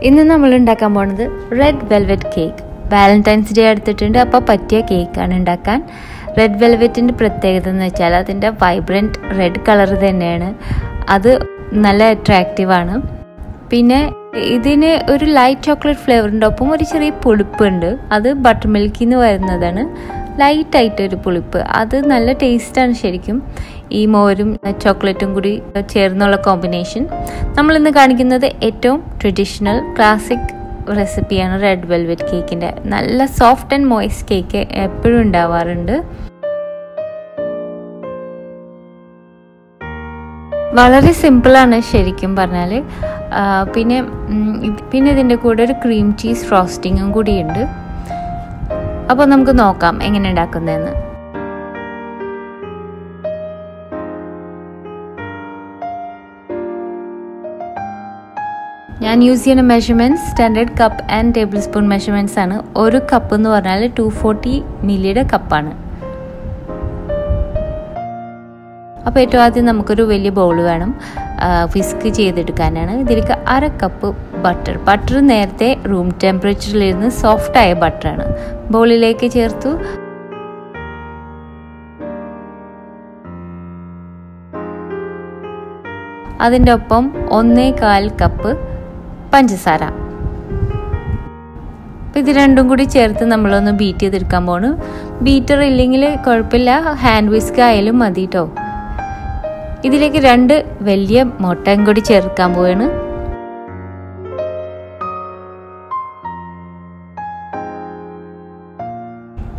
ഇന്ന് നമ്മൾ ഉണ്ടാക്കാൻ പോകുന്നത് red velvet cake. Valentine's day എടുത്തിട്ടുണ്ട്, അപ്പോൾ പറ്റിയ കേക്കാണ് ഉണ്ടാക്കാൻ. റെഡ് വെൽവെറ്റിൻ്റെ പ്രത്യേകത എന്ന് വെച്ചാൽ അതിൻ്റെ വൈബ്രൻറ്റ് റെഡ് കളർ തന്നെയാണ്, അത് നല്ല അട്രാക്റ്റീവാണ്. പിന്നെ ഇതിന് ഒരു ലൈറ്റ് ചോക്ലേറ്റ് ഫ്ലേവറിൻ്റെ ഒപ്പം ഒരു ചെറിയ പുളിപ്പുണ്ട്, അത് ബട്ടർ മിൽക്കിൽ നിന്ന് വരുന്നതാണ്. ലൈറ്റായിട്ടൊരു പുളിപ്പ്, അത് നല്ല ടേസ്റ്റാണ് ശരിക്കും. ഈ മോരും ചോക്ലേറ്റും കൂടി ചേർന്നുള്ള കോമ്പിനേഷൻ. നമ്മളിന്ന് കാണിക്കുന്നത് ഏറ്റവും ട്രഡീഷണൽ ക്ലാസിക് റെസിപ്പിയാണ് റെഡ് വെൽവെറ്റ് കേക്കിൻ്റെ. നല്ല സോഫ്റ്റ് ആൻഡ് മോയിസ്റ്റ് കേക്ക് എപ്പോഴും ഉണ്ടാവാറുണ്ട്. വളരെ സിമ്പിളാണ് ശരിക്കും പറഞ്ഞാൽ. പിന്നെ ഇതിൻ്റെ കൂടെ ഒരു ക്രീം ചീസ് ഫ്രോസ്റ്റിങ്ങും കൂടിയുണ്ട്. അപ്പോൾ നമുക്ക് നോക്കാം എങ്ങനെ ഉണ്ടാക്കുന്നതെന്ന്. ഞാൻ യൂസ് ചെയ്യുന്ന measurements standard cup and table spoon measurements ആണ്. ഒരു കപ്പ് എന്ന് പറഞ്ഞാൽ 240 മില്ലിയുടെ കപ്പാണ്. അപ്പോൾ ഏറ്റവും ആദ്യം നമുക്കൊരു വലിയ ബൗൾ വേണം, വിസ്ക് ചെയ്തെടുക്കാനാണ്. ഇതിലേക്ക് 1/2 കപ്പ് ബട്ടർ നേരത്തെ റൂം ടെമ്പറേച്ചറിലിരുന്ന് സോഫ്റ്റായ ബട്ടറാണ് ബൗളിലേക്ക് ചേർത്തു. അതിൻ്റെ ഒപ്പം 1/4 കപ്പ് പഞ്ചസാര. അപ്പോൾ ഇത് രണ്ടും കൂടി ചേർത്ത് നമ്മളൊന്ന് ബീറ്റ് ചെയ്തെടുക്കാൻ പോണു. ബീറ്റർ ഇല്ലെങ്കിൽ കുഴപ്പമില്ല, ഹാൻഡ് വിസ്ക് ആയാലും മതി കേട്ടോ. ഇതിലേക്ക് 2 വലിയ മുട്ടയും കൂടി ചേർക്കാൻ പോവാണ്.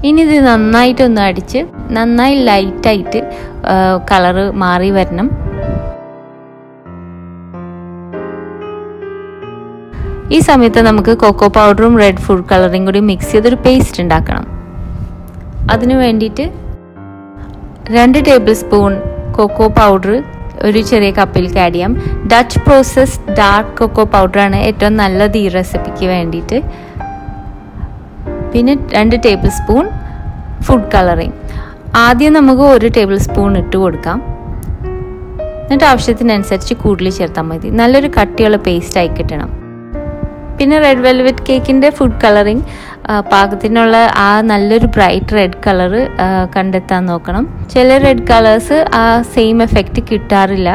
ഇനി ഇത് നന്നായിട്ടൊന്ന് അടിച്ച് നന്നായി ലൈറ്റായിട്ട് കളറ് മാറി വരണം. ഈ സമയത്ത് നമുക്ക് കൊക്കോ പൗഡറും റെഡ് ഫുഡ് കളറും കൂടി മിക്സ് ചെയ്തൊരു പേസ്റ്റ് ഉണ്ടാക്കണം. അതിനു വേണ്ടിയിട്ട് 2 ടേബിൾ സ്പൂൺ കൊക്കോ പൗഡർ ഒരു ചെറിയ കപ്പിലേക്ക് ആഡ് ചെയ്യാം. ഡച്ച് പ്രോസസ്ഡ് ഡാർക്ക് കൊക്കോ പൗഡറാണ് ഏറ്റവും നല്ലത് ഈ റെസിപ്പിക്ക് വേണ്ടിയിട്ട്. പിന്നെ 2 ടേബിൾ സ്പൂൺ ഫുഡ് കളറിങ്. ആദ്യം നമുക്ക് 1 ടേബിൾ സ്പൂൺ ഇട്ട് കൊടുക്കാം, എന്നിട്ട് ആവശ്യത്തിനനുസരിച്ച് കൂടുതൽ ചേർത്താൽ മതി. നല്ലൊരു കട്ടിയുള്ള പേസ്റ്റ് ആയി കിട്ടണം. പിന്നെ റെഡ് വെൽവെറ്റ് കേക്കിൻ്റെ ഫുഡ് കളറിങ് പാകത്തിനുള്ള ആ നല്ലൊരു ബ്രൈറ്റ് റെഡ് കളറ് കണ്ടെത്താൻ നോക്കണം. ചില റെഡ് കളേഴ്സ് ആ സെയിം എഫക്റ്റ് കിട്ടാറില്ല.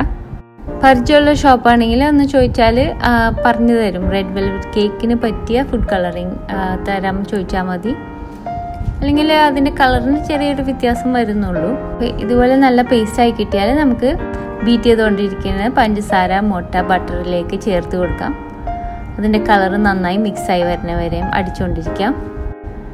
പരിചയമുള്ള ഷോപ്പാണെങ്കിൽ ഒന്ന് ചോദിച്ചാൽ പറഞ്ഞു തരും. റെഡ് വെൽവെറ്റ് കേക്കിന് പറ്റിയ ഫുഡ് കളറിങ് തരാൻ ചോദിച്ചാൽ മതി. അല്ലെങ്കിൽ അതിൻ്റെ കളറിന് ചെറിയൊരു വ്യത്യാസം വരുന്നുള്ളൂ. ഇതുപോലെ നല്ല പേസ്റ്റായി കിട്ടിയാൽ നമുക്ക് ബീറ്റ് ചെയ്തുകൊണ്ടിരിക്കുന്ന പഞ്ചസാര മുട്ട ബട്ടറിലേക്ക് ചേർത്ത് കൊടുക്കാം. അതിൻ്റെ കളറ് നന്നായി മിക്സായി വരുന്ന വരെയും അടിച്ചുകൊണ്ടിരിക്കാം.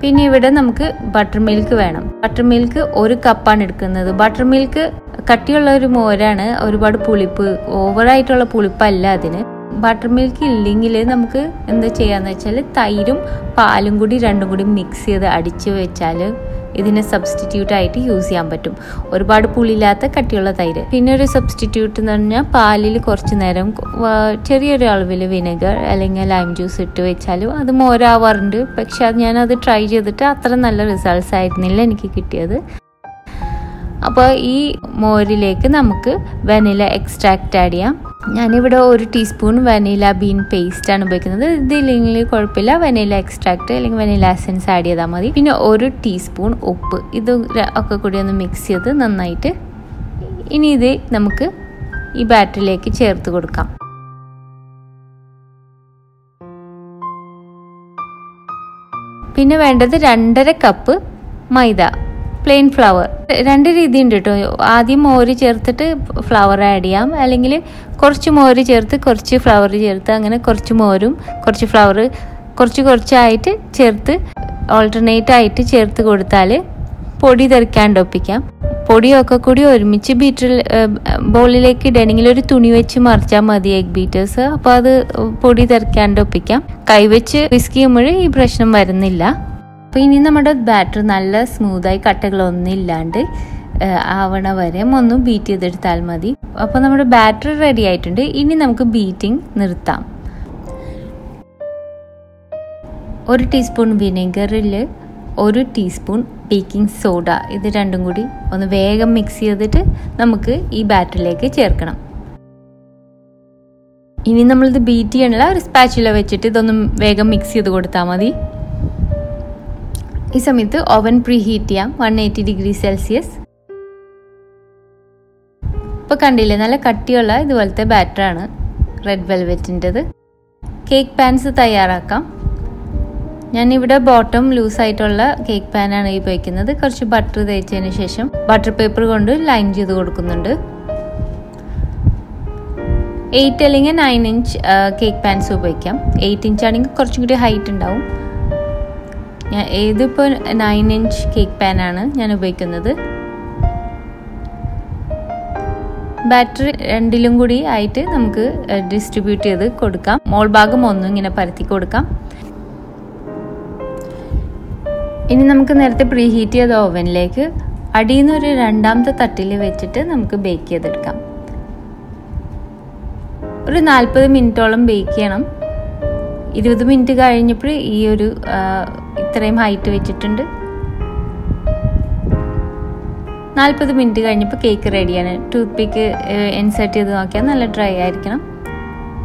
പിന്നെ ഇവിടെ നമുക്ക് ബട്ടർ മിൽക്ക് വേണം. ബട്ടർ മിൽക്ക് 1 കപ്പാണ് എടുക്കുന്നത്. ബട്ടർ മിൽക്ക് കട്ടിയുള്ള ഒരു മോരാണ്, ഒരുപാട് പുളിപ്പ്, ഓവറായിട്ടുള്ള പുളിപ്പല്ല അതിന്. ബട്ടർ മിൽക്ക് ഇല്ലെങ്കിൽ നമുക്ക് എന്താ ചെയ്യാന്ന് വെച്ചാൽ തൈരും പാലും കൂടി രണ്ടും കൂടി മിക്സ് ചെയ്ത് അടിച്ച് വെച്ചാൽ ഇതിനെ സബ്സ്റ്റിറ്റ്യൂട്ട് ആയിട്ട് യൂസ് ചെയ്യാൻ പറ്റും. ഒരുപാട് പുളിയില്ലാത്ത കട്ടിയുള്ള തൈര്. പിന്നെ ഒരു സബ്സ്റ്റിറ്റ്യൂട്ട് എന്ന് പറഞ്ഞാൽ പാലിൽ കുറച്ച് നേരം ചെറിയൊരു അളവിൽ വിനെഗർ അല്ലെങ്കിൽ ലൈം ജ്യൂസ് ഇട്ട് വെച്ചാലും അത് മോരാവാറുണ്ട്. പക്ഷെ അത് ഞാനത് ട്രൈ ചെയ്തിട്ട് അത്ര നല്ല റിസൾട്ട്സ് ആയിരുന്നില്ല എനിക്ക് കിട്ടിയത്. അപ്പോൾ ഈ മോരിലേക്ക് നമുക്ക് വനില എക്സ്ട്രാക്റ്റ് ആഡ് ചെയ്യാം. ഞാനിവിടെ 1 ടീസ്പൂൺ വനില ബീൻ പേസ്റ്റ് ആണ് ഉപയോഗിക്കുന്നത്. ഇതില്ലെങ്കിൽ കുഴപ്പമില്ല, വനില എക്സ്ട്രാക്റ്റ് അല്ലെങ്കിൽ വനില എസൻസ് ആഡ് ചെയ്താൽ മതി. പിന്നെ 1 ടീസ്പൂൺ ഉപ്പ്. ഇത് ഒക്കെ കൂടി ഒന്ന് മിക്സ് ചെയ്ത് നന്നായിട്ട് ഇനി ഇത് നമുക്ക് ഈ ബാറ്ററിലേക്ക് ചേർത്ത് കൊടുക്കാം. പിന്നെ വേണ്ടത് 2.5 കപ്പ് മൈദ, പ്ലെയിൻ ഫ്ലവർ. 2 രീതി ഉണ്ട് കേട്ടോ. ആദ്യം മോര് ചേർത്തിട്ട് ഫ്ലവർ ആഡ് ചെയ്യാം, അല്ലെങ്കിൽ കുറച്ച് മോര് ചേർത്ത് കുറച്ച് ഫ്ലവർ ചേർത്ത് അങ്ങനെ കുറച്ച് മോരും കുറച്ച് ഫ്ലവർ കുറച്ചായിട്ട് ചേർത്ത് ഓൾട്ടർനേറ്റ് ആയിട്ട് ചേർത്ത് കൊടുത്താൽ പൊടി തെറിക്കാണ്ട് ഒപ്പിക്കാം. പൊടിയൊക്കെ കൂടി ഒരുമിച്ച് ബൗളിലേക്ക് ഇടണമെങ്കിൽ ഒരു തുണി വെച്ച് മറിച്ചാൽ മതി എഗ് ബീറ്റേഴ്സ്. അപ്പോൾ അത് പൊടി തെറിക്കാണ്ട് ഒപ്പിക്കാം. കൈവച്ച് വിസ്ക് ചെയ്യുമ്പോൾ ഈ പ്രശ്നം വരുന്നില്ല. അപ്പോൾ ഇനി നമ്മുടെ ബാറ്റർ നല്ല സ്മൂത്തായി കട്ടകളൊന്നും ഇല്ലാണ്ട് ആവണ വരെ ഒന്ന് ബീറ്റ് ചെയ്തെടുത്താൽ മതി. അപ്പോൾ നമ്മുടെ ബാറ്റർ റെഡി ആയിട്ടുണ്ട്. ഇനി നമുക്ക് ബീറ്റിംഗ് നിർത്താം. 1 ടീസ്പൂൺ വിനെഗറിൽ 1 ടീസ്പൂൺ ബേക്കിംഗ് സോഡ, ഇത് രണ്ടും കൂടി ഒന്ന് വേഗം മിക്സ് ചെയ്തിട്ട് നമുക്ക് ഈ ബാറ്ററിലേക്ക് ചേർക്കണം. ഇനി നമ്മളിത് ബീറ്റ് ചെയ്യാനുള്ള ഒരു സ്പാച്ചുല വെച്ചിട്ട് ഇതൊന്നും വേഗം മിക്സ് ചെയ്ത് കൊടുത്താൽ മതി. ഈ സമയത്ത് ഓവൻ പ്രീ ഹീറ്റ് ചെയ്യാം 180 ഡിഗ്രി സെൽഷ്യസ്. ഇപ്പോൾ കണ്ടില്ലേ, നല്ല കട്ടിയുള്ള ഇതുപോലത്തെ ബാറ്ററാണ് റെഡ് വെൽവെറ്റിൻ്റെത്. കേക്ക് പാൻസ് തയ്യാറാക്കാം. ഞാനിവിടെ ബോട്ടം ലൂസായിട്ടുള്ള കേക്ക് പാനാണ് ഉപയോഗിക്കുന്നത്. കുറച്ച് ബട്ടർ തേച്ചതിന് ശേഷം ബട്ടർ പേപ്പർ കൊണ്ട് ലൈൻ ചെയ്ത് കൊടുക്കുന്നുണ്ട്. 8 അല്ലെങ്കിൽ 9 ഇഞ്ച് കേക്ക് പാൻസ് ഉപയോഗിക്കാം. 8 ഇഞ്ച് ആണെങ്കിൽ കുറച്ചും കൂടി ഹൈറ്റ് ഉണ്ടാവും. ഇതിപ്പോൾ 9 ഇഞ്ച് കേക്ക് പാനാണ് ഞാൻ ഉപയോഗിക്കുന്നത്. ബാറ്ററി രണ്ടിലും കൂടി ആയിട്ട് നമുക്ക് ഡിസ്ട്രിബ്യൂട്ട് ചെയ്ത് കൊടുക്കാം. മോൾ ഭാഗം ഒന്നും ഇങ്ങനെ പരത്തി കൊടുക്കാം. ഇനി നമുക്ക് നേരത്തെ പ്രീ ഹീറ്റ് ചെയ്ത ഓവനിലേക്ക് അടിയിൽ നിന്ന് ഒരു രണ്ടാമത്തെ തട്ടിൽ വെച്ചിട്ട് നമുക്ക് ബേക്ക് ചെയ്തെടുക്കാം. ഒരു 40 മിനിറ്റോളം ബേക്ക് ചെയ്യണം. 20 മിനിറ്റ് കഴിഞ്ഞപ്പോൾ ഈ ഒരു ഇത്രയും ഹൈറ്റ് വെച്ചിട്ടുണ്ട്. 40 മിനിറ്റ് കഴിഞ്ഞപ്പോൾ കേക്ക് റെഡിയാണ്. ടൂത്ത് പിക്ക് ഇൻസേർട്ട് ചെയ്ത് നോക്കിയാൽ നല്ല ഡ്രൈ ആയിരിക്കണം.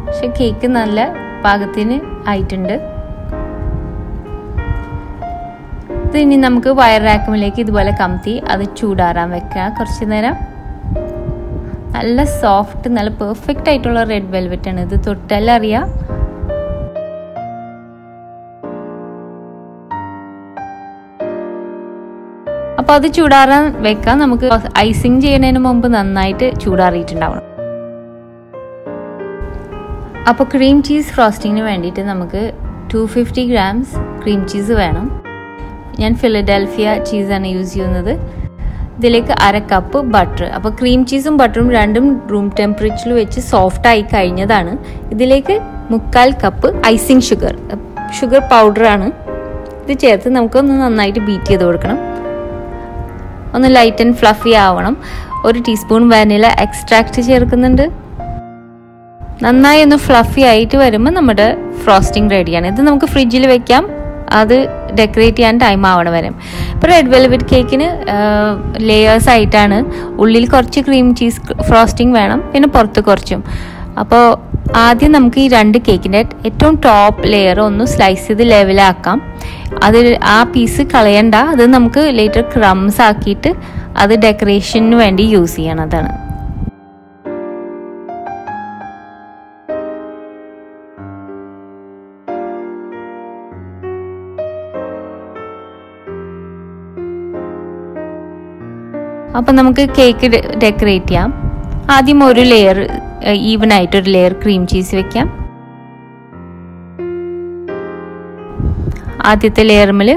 പക്ഷെ കേക്ക് നല്ല പാകത്തിന് ആയിട്ടുണ്ട്. ഇത് ഇനി നമുക്ക് വയർ റാക്കുമിലേക്ക് ഇതുപോലെ കമത്തി അത് ചൂടാറാൻ വെക്കുക കുറച്ച് നേരം. നല്ല സോഫ്റ്റ്, നല്ല പെർഫെക്റ്റ് ആയിട്ടുള്ള റെഡ് വെൽവെറ്റ് ആണ്. ഇത് തൊട്ടെല്ലാം അറിയാം. അപ്പോൾ അത് ചൂടാറാൻ വെക്കാം. നമുക്ക് ഐസിങ് ചെയ്യുന്നതിന് മുമ്പ് നന്നായിട്ട് ചൂടാറിയിട്ടുണ്ടാവണം. അപ്പോൾ ക്രീം ചീസ് ഫ്രോസ്റ്റിങ്ങിന് വേണ്ടിയിട്ട് നമുക്ക് 250 ഗ്രാംസ് ക്രീം ചീസ് വേണം. ഞാൻ ഫിലഡൽഫിയ ചീസാണ് യൂസ് ചെയ്യുന്നത്. ഇതിലേക്ക് 1/2 കപ്പ് ബട്ടർ. അപ്പോൾ ക്രീം ചീസും ബട്ടറും രണ്ടും റൂം ടെമ്പറേച്ചറിൽ വെച്ച് സോഫ്റ്റ് ആയി കഴിഞ്ഞതാണ്. ഇതിലേക്ക് 1/4 കപ്പ് ഐസിങ് ഷുഗർ പൗഡറാണ്. ഇത് ചേർത്ത് നമുക്കൊന്ന് നന്നായിട്ട് ബീറ്റ് ചെയ്ത് കൊടുക്കണം. ഒന്ന് ലൈറ്റ് ആൻഡ് ഫ്ലഫി ആവണം. 1 ടീസ്പൂൺ വാനില എക്സ്ട്രാക്റ്റ് ചേർക്കുന്നുണ്ട്. നന്നായി ഒന്ന് ഫ്ലഫി ആയിട്ട് വരുമ്പോൾ നമ്മുടെ ഫ്രോസ്റ്റിംഗ് റെഡിയാണ്. ഇത് നമുക്ക് ഫ്രിഡ്ജിൽ വെക്കാം, അത് ഡെക്കറേറ്റ് ചെയ്യാൻ ടൈം ആവണം വരെ. ഇപ്പോൾ റെഡ് വെൽവെറ്റ് കേക്കിന് ലെയേഴ്സ് ആയിട്ടാണ്. ഉള്ളിൽ കുറച്ച് ക്രീം ചീസ് ഫ്രോസ്റ്റിംഗ് വേണം, പിന്നെ പുറത്ത് കുറച്ചും. അപ്പോൾ ആദ്യം നമുക്ക് ഈ 2 കേക്കിൻ്റെ ഏറ്റവും ടോപ്പ് ലെയർ ഒന്ന് സ്ലൈസ് ചെയ്ത് ലെവലാക്കാം. അത് ആ പീസ് കളയണ്ട, അത് നമുക്ക് ലേറ്റർ ക്രംസ് ആക്കിയിട്ട് അത് ഡെക്കറേഷന് വേണ്ടി യൂസ് ചെയ്യണതാണ്. അപ്പം നമുക്ക് കേക്ക് ഡെക്കറേറ്റ് ചെയ്യാം. ആദ്യം ഒരു ലെയർ ഈവൻ ആയിട്ടൊരു ലെയർ ക്രീം ചീസ് വെക്കാം. ആദ്യത്തെ ലെയറിൽ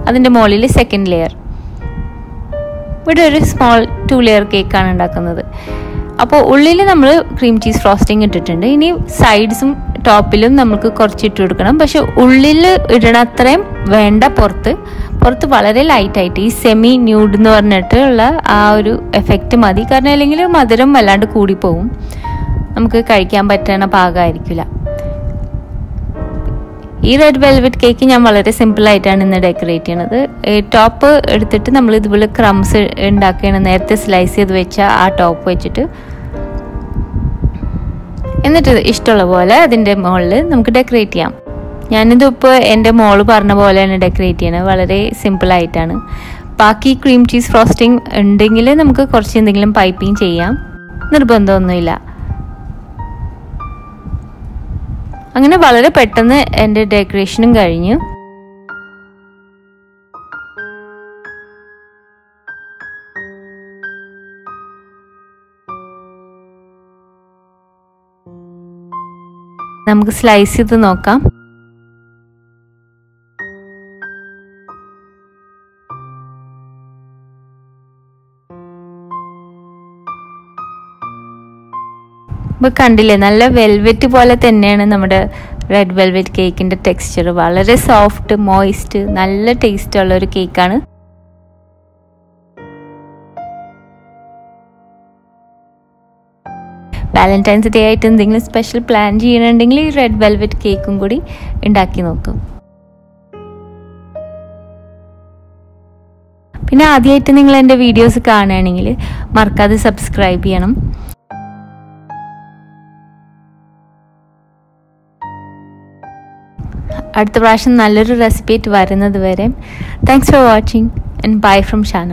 അതിൻ്റെ മുകളിൽ സെക്കൻഡ് ലെയർ. ഇവിടെ ഒരു സ്മോൾ 2 ലെയർ കേക്കാണ് ഉണ്ടാക്കുന്നത്. അപ്പോൾ ഉള്ളിൽ നമ്മൾ ക്രീം ചീസ് ഫ്രോസ്റ്റിംഗ് ഇട്ടിട്ടുണ്ട്. ഇനി സൈഡ്സും ടോപ്പിലും നമുക്ക് കുറച്ച് ഇട്ട് കൊടുക്കണം. പക്ഷെ ഉള്ളിൽ ഇടണ അത്രയും വേണ്ട. പുറത്ത് വളരെ ലൈറ്റായിട്ട് ഈ സെമി ന്യൂഡ് എന്ന് പറഞ്ഞിട്ടുള്ള ആ ഒരു എഫക്റ്റ് മതി. കാരണം അല്ലെങ്കിൽ മധുരം വല്ലാണ്ട് കൂടിപ്പോവും, നമുക്ക് കഴിക്കാൻ പറ്റുന്ന പാകമായിരിക്കില്ല. ഈ റെഡ് വെൽവെറ്റ് കേക്ക് ഞാൻ വളരെ സിമ്പിളായിട്ടാണ് ഇന്ന് ഡെക്കറേറ്റ് ചെയ്യണത്. ടോപ്പ് എടുത്തിട്ട് നമ്മൾ ഇതുപോലെ ക്രംസ് ഉണ്ടാക്കുകയാണ്. നേരത്തെ സ്ലൈസ് ചെയ്ത് വെച്ച ആ ടോപ്പ് വെച്ചിട്ട് എന്നിട്ട് ഇഷ്ടമുള്ള പോലെ അതിൻ്റെ മുകളിൽ നമുക്ക് ഡെക്കറേറ്റ് ചെയ്യാം. ഞാനിതിപ്പോൾ എൻ്റെ മോള് പറഞ്ഞ പോലെയാണ് ഡെക്കറേറ്റ് ചെയ്യണത്. വളരെ സിമ്പിളായിട്ടാണ്. ബാക്കി ക്രീം ചീസ് ഫ്രോസ്റ്റിംഗ് ഉണ്ടെങ്കിൽ നമുക്ക് കുറച്ച് എന്തെങ്കിലും പൈപ്പിംഗ് ചെയ്യാം, നിർബന്ധമൊന്നുമില്ല. അങ്ങനെ വളരെ പെട്ടെന്ന് എൻ്റെ ഡെക്കറേഷനും കഴിഞ്ഞു. നമുക്ക് സ്ലൈസ് ചെയ്ത് നോക്കാം. ഇപ്പോൾ കണ്ടില്ലേ, നല്ല വെൽവെറ്റ് പോലെ തന്നെയാണ് നമ്മുടെ റെഡ് വെൽവെറ്റ് കേക്കിൻ്റെ ടെക്സ്ചർ. വളരെ സോഫ്റ്റ്, മോയിസ്റ്റ്, നല്ല ടേസ്റ്റ് ഉള്ള ഒരു കേക്കാണ്. വാലന്റൈൻസ് ഡേ ആയിട്ട് എന്തെങ്കിലും സ്പെഷ്യൽ പ്ലാൻ ചെയ്യണമെങ്കിൽ ഈ റെഡ് വെൽവെറ്റ് കേക്കും കൂടി ഉണ്ടാക്കി നോക്കും. പിന്നെ ആദ്യമായിട്ട് നിങ്ങൾ എൻ്റെ വീഡിയോസ് കാണുകയാണെങ്കിൽ മറക്കാതെ സബ്സ്ക്രൈബ് ചെയ്യണം. അടുത്ത പ്രാവശ്യം നല്ലൊരു റെസിപ്പി ആയിട്ട് വരുന്നത് വരെ thanks for watching and bye from Shana.